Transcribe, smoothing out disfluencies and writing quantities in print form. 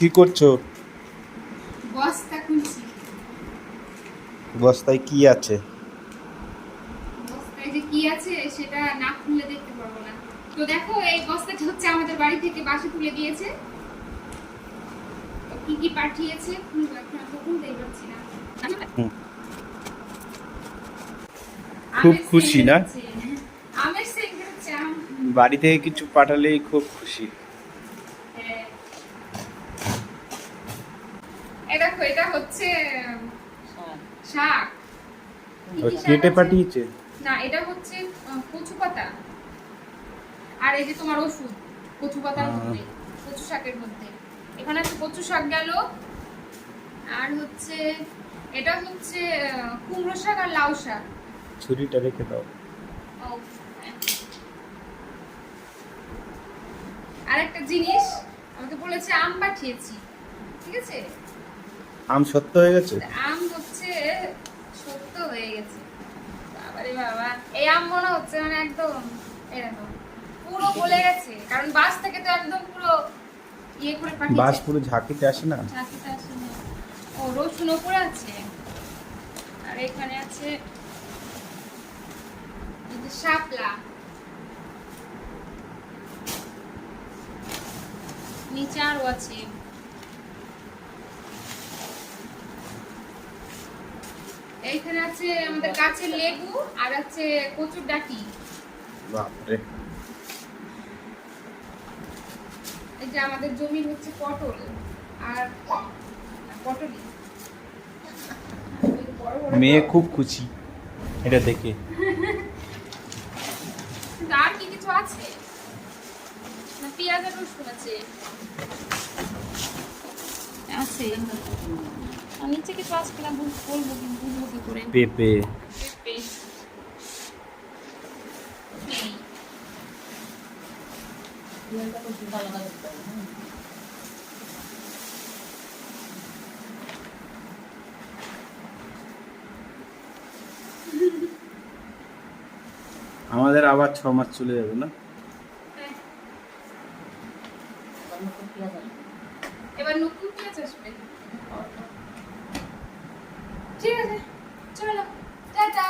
কি করছো? বস্তা খুলছি। বস্তায় কি আছে? বস্তায় যে কি আছে সেটা না খুললে দেখতে পারবো না। তো দেখো, এই বস্তাটা হচ্ছে আমাদের বাড়ি থেকে বাসে তুলে দিয়েছে। তো কি কি পাঠিয়েছে খুলবো, এখন আমি তো খুলতেই পারছি না। হুম, খুব আমের খুশি সেন্ট না? হচ্ছে, আমের সেন্ট হচ্ছে আম। বাড়ি থেকে কিছু পাঠালেই খুব খুশি। হ্যাঁ। এই দেখো, এটা হচ্ছে শাক। কি ও কি শাক কেটে আছে? পাঠিয়েছে? না, এটা হচ্ছে কচু পাতা। আর এই যে তোমার ওষুধ কচু পাতার মধ্যে, কচু শাকের মধ্যে। এখানে আছে কচু শাক গেল। আর হচ্ছে এটা হচ্ছে কুমড়ো শাক আর লাউ শাক। ছুরিটা রেখে দাও। ও, হ্যাঁ। আর একটা জিনিস, আমাকে বলেছে আম পাঠিয়েছি, ঠিক আছে? আম সত্য হয়ে গেছে? আম হচ্ছে সত্য হয়ে গেছে। বাবারে বাবা, এই আম মনে হচ্ছে মানে একদম এরকম পুরো গলে গেছে, কারণ বাস থেকে তো একদম পুরো ইয়ে করে বাস পাঠিয়েছে। পুরো ঝাঁকিতে আসে না? ঝাঁকিতে আসে না। ও, রসুন ওপরে আছে। আর এখানে আছে এই যে শাপলা, নিচে আরো আছে। এইখানে আছে আমাদের গাছের লেবু, আর আছে কচুর ডাঁটি। বাপরে। এই যে আমাদের জমির হচ্ছে পটল আর পটলি। বড় বড় মেয়ে তো। খুব খুশি এটা দেখে। কিন্তু আর কি কিছু আছে না? পেঁয়াজ আর রসুন আছে, আছে। আর নিচে কিছু আছে কিনা বলবো, কিন্তু বুঝবো কি করে? পেঁপে। পেঁপে নেই। আমাদের আবার 6 মাস চলে যাবে না? হ্যাঁ। এবার নতুন পেঁয়াজ আসবে। ঠিক আছে, চলো, টাটা।